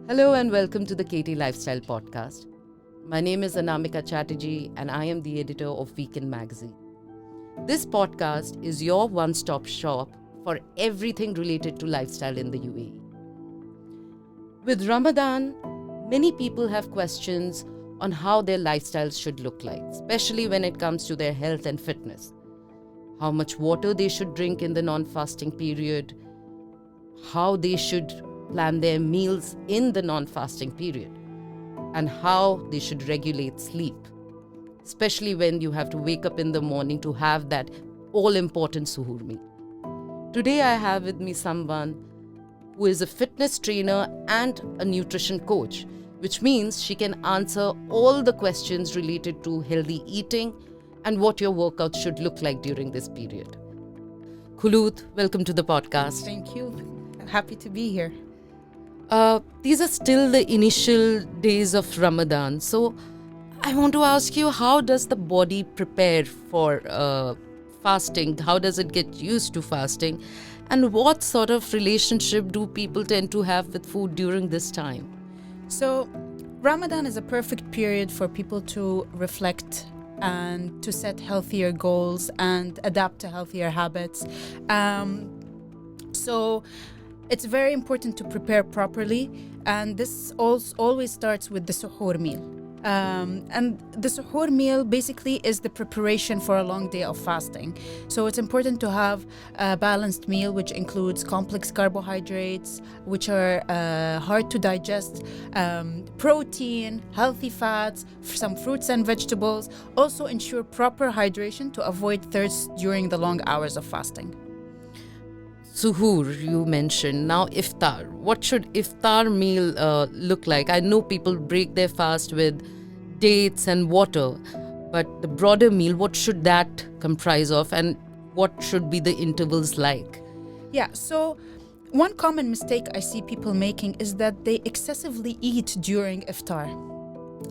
Hello and welcome to the KT Lifestyle Podcast. My name is Anamika Chatterjee and I am the editor of Weekend Magazine. This podcast is your one-stop shop for everything related to lifestyle in the UAE. With Ramadan, many people have questions on how their lifestyles should look like, especially when it comes to their health and fitness. How much water they should drink in the non-fasting period, how they should plan their meals in the non-fasting period, and how they should regulate sleep, especially when you have to wake up in the morning to have that all-important suhoor meal. Today I have with me someone who is a fitness trainer and a nutrition coach, which means she can answer all the questions related to healthy eating and what your workout should look like during this period. Khuloud, welcome to the podcast. Thank you. Happy to be here. These are still the initial days of Ramadan. So I want to ask you, how does the body prepare for fasting? How does it get used to fasting? And what sort of relationship do people tend to have with food during this time? So, Ramadan is a perfect period for people to reflect and to set healthier goals and adapt to healthier habits. So it's very important to prepare properly, and this always starts with the suhoor meal. And the suhoor meal basically is the preparation for a long day of fasting. So it's important to have a balanced meal which includes complex carbohydrates, which are hard to digest, protein, healthy fats, some fruits and vegetables. Also ensure proper hydration to avoid thirst during the long hours of fasting. Suhoor, you mentioned. Now iftar. What should iftar meal look like? I know people break their fast with dates and water, but the broader meal, what should that comprise of, and what should be the intervals like? Yeah, so one common mistake I see people making is that they excessively eat during iftar.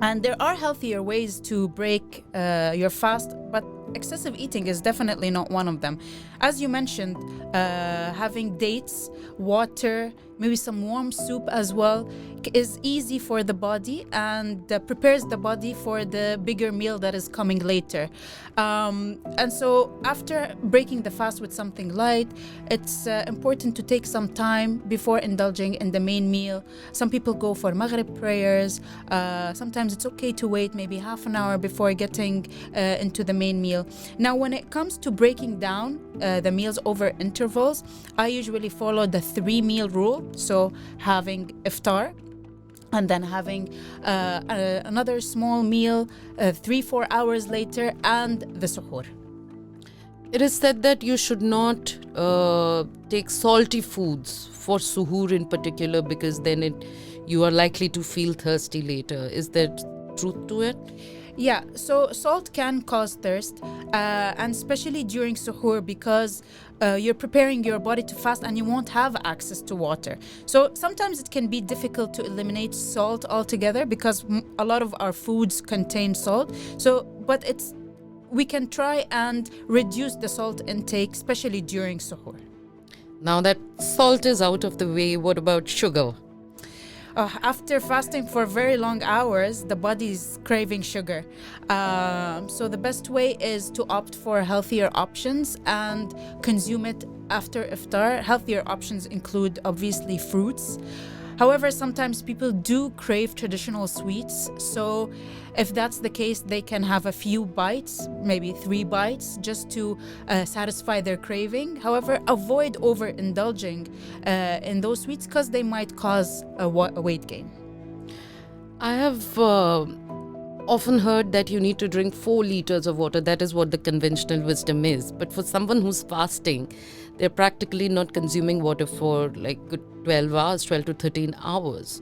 And there are healthier ways to break your fast, but excessive eating is definitely not one of them. As you mentioned, having dates, water, maybe some warm soup as well is easy for the body and prepares the body for the bigger meal that is coming later. And so after breaking the fast with something light, it's important to take some time before indulging in the main meal. Some people go for Maghrib prayers. Sometimes it's okay to wait maybe half an hour before getting into the main meal. Now, when it comes to breaking down the meals over intervals, I usually follow the 3-meal rule. So having iftar, and then having another small meal 3-4 hours later, and the suhoor. It is said that you should not take salty foods for suhoor in particular, because then you are likely to feel thirsty later. Is there truth to it? Yeah, so salt can cause thirst, and especially during suhoor, because you're preparing your body to fast and you won't have access to water. So sometimes it can be difficult to eliminate salt altogether, because a lot of our foods contain salt. But we can try and reduce the salt intake, especially during suhoor. Now that salt is out of the way, what about sugar? After fasting for very long hours, the body is craving sugar. So the best way is to opt for healthier options and consume it after iftar. Healthier options include obviously fruits. However, sometimes people do crave traditional sweets. So if that's the case, they can have a few bites, maybe 3 bites, just to satisfy their craving. However, avoid overindulging in those sweets, because they might cause a weight gain. I have often heard that you need to drink 4 liters of water. That is what the conventional wisdom is. But for someone who's fasting, they're practically not consuming water for like 12 to 13 hours.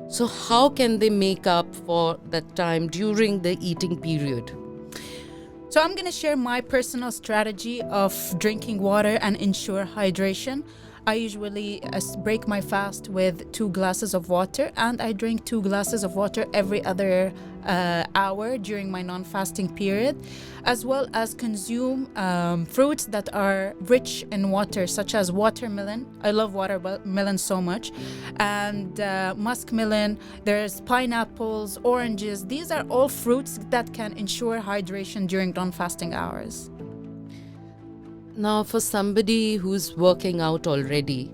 So how can they make up for that time during the eating period? So I'm going to share my personal strategy of drinking water and ensure hydration. I usually break my fast with 2 glasses of water, and I drink 2 glasses of water every other hour during my non-fasting period, as well as consume fruits that are rich in water, such as watermelon. I love watermelon so much, and muskmelon. There's pineapples, oranges. These are all fruits that can ensure hydration during non-fasting hours. Now, for somebody who's working out already,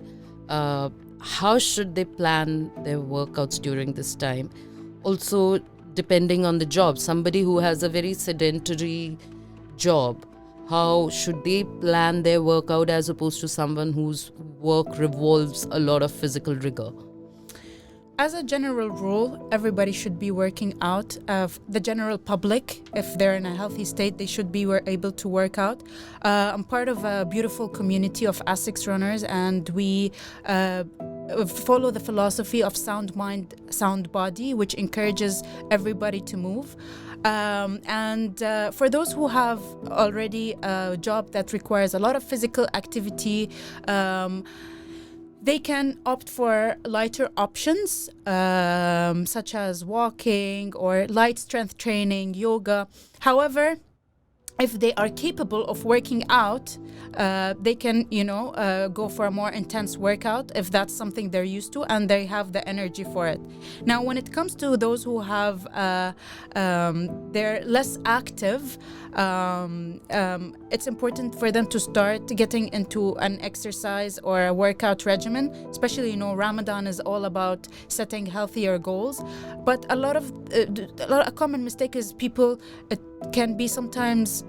how should they plan their workouts during this time? Also, depending on the job, somebody who has a very sedentary job, how should they plan their workout as opposed to someone whose work revolves a lot of physical rigor? As a general rule, everybody should be working out. The general public, if they're in a healthy state, they should be able to work out. I'm part of a beautiful community of ASICS runners, and we follow the philosophy of sound mind, sound body, which encourages everybody to move. For those who have already a job that requires a lot of physical activity, they can opt for lighter options, such as walking or light strength training, yoga. However, if they are capable of working out, they can, go for a more intense workout if that's something they're used to and they have the energy for it. Now, when it comes to those who have, they're less active, it's important for them to start getting into an exercise or a workout regimen. Especially, Ramadan is all about setting healthier goals. But a common mistake is people can be sometimes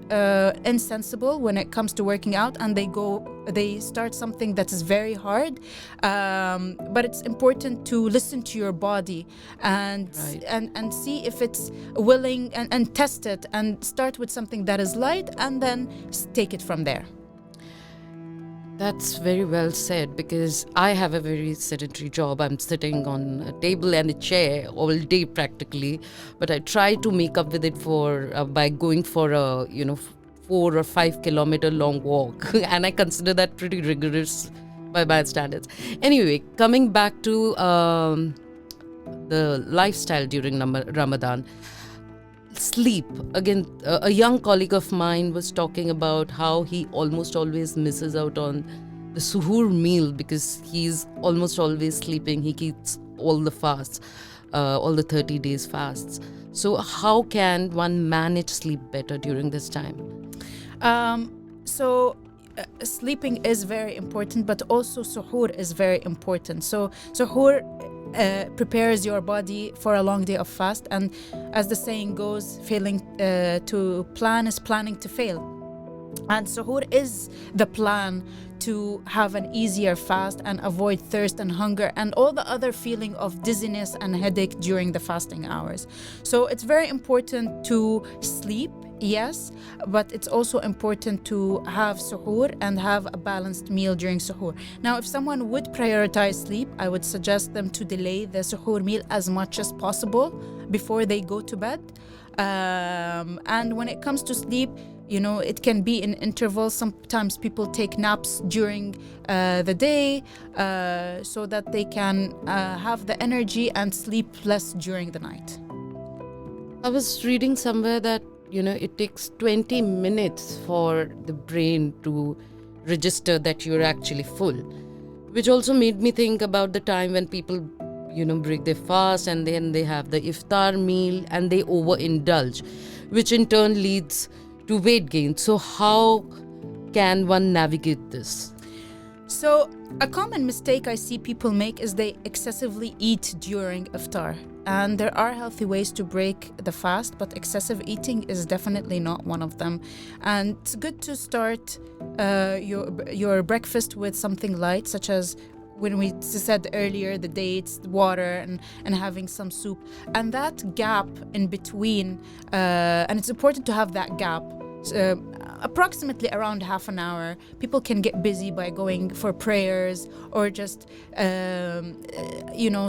insensible when it comes to working out, and they start something that is very hard. But it's important to listen to your body and see if it's willing, and test it, and start with something that is light and then take it from there. That's very well said, because I have a very sedentary job. I'm sitting on a table and a chair all day practically, but I try to make up with it by going for a 4 or 5 kilometer long walk, and I consider that pretty rigorous by my standards. Anyway, coming back to the lifestyle during Ramadan. Sleep. Again, a young colleague of mine was talking about how he almost always misses out on the suhoor meal because he's almost always sleeping. He keeps all the fasts, all the 30 days fasts. So how can one manage sleep better during this time? Sleeping is very important, but also suhoor is very important. So suhoor prepares your body for a long day of fast, and as the saying goes, failing to plan is planning to fail. And suhoor is the plan to have an easier fast and avoid thirst and hunger and all the other feeling of dizziness and headache during the fasting hours. So it's very important to sleep, yes, but it's also important to have suhoor and have a balanced meal during suhoor. Now, if someone would prioritize sleep, I would suggest them to delay the suhoor meal as much as possible before they go to bed. And when it comes to sleep, it can be in intervals. Sometimes people take naps during the day so that they can have the energy and sleep less during the night. I was reading somewhere that it takes 20 minutes for the brain to register that you're actually full, which also made me think about the time when people, break their fast and then they have the iftar meal and they overindulge, which in turn leads to weight gain. So how can one navigate this? So a common mistake I see people make is they excessively eat during iftar. And there are healthy ways to break the fast, but excessive eating is definitely not one of them. And it's good to start your breakfast with something light, such as when we said earlier, the dates, the water, and having some soup. And that gap in between, and it's important to have that gap, approximately around half an hour. People can get busy by going for prayers or just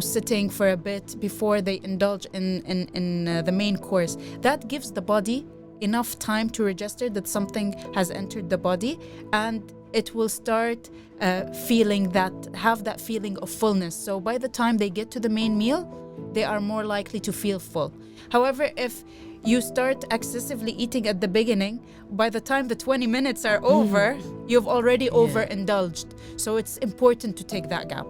sitting for a bit before they indulge in the main course. That gives the body enough time to register that something has entered the body, and it will start have that feeling of fullness. So by the time they get to the main meal, they are more likely to feel full. However, if you start excessively eating at the beginning, by the time the 20 minutes are over, you've already overindulged. So it's important to take that gap.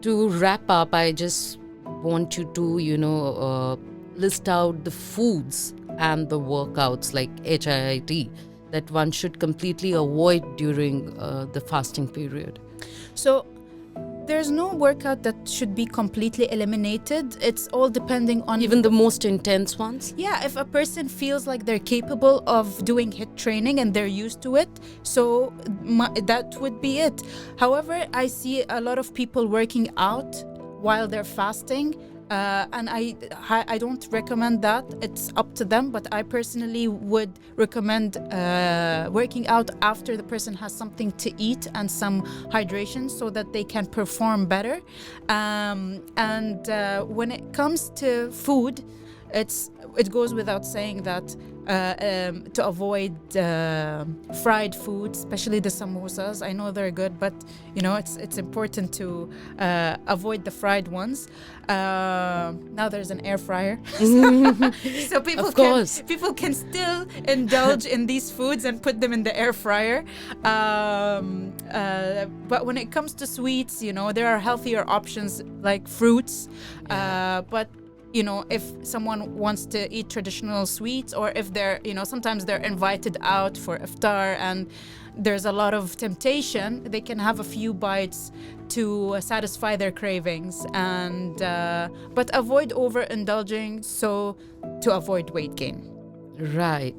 To wrap up, I just want you to, list out the foods and the workouts like HIIT that one should completely avoid during the fasting period. So there's no workout that should be completely eliminated. It's all depending on... Even the most intense ones? Yeah, if a person feels like they're capable of doing HIIT training and they're used to it, so that would be it. However, I see a lot of people working out while they're fasting, and I don't recommend that. It's up to them, but I personally would recommend working out after the person has something to eat and some hydration so that they can perform better. And when it comes to food, it goes without saying that to avoid fried food, especially the samosas. I know they're good, but it's important to avoid the fried ones. Now there's an air fryer, so people can still indulge in these foods and put them in the air fryer. But when it comes to sweets, there are healthier options like fruits. But if someone wants to eat traditional sweets, or if they're, sometimes they're invited out for iftar and there's a lot of temptation, they can have a few bites to satisfy their cravings, and but avoid overindulging so to avoid weight gain. Right.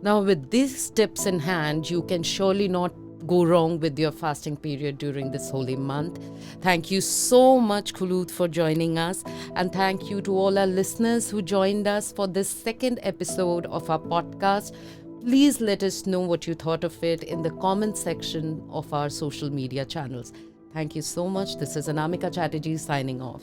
Now, with these tips in hand, you can surely not go wrong with your fasting period during this holy month. Thank you so much, Khuloud, for joining us. And thank you to all our listeners who joined us for this second episode of our podcast. Please let us know what you thought of it in the comment section of our social media channels. Thank you so much. This is Anamika Chatterjee signing off.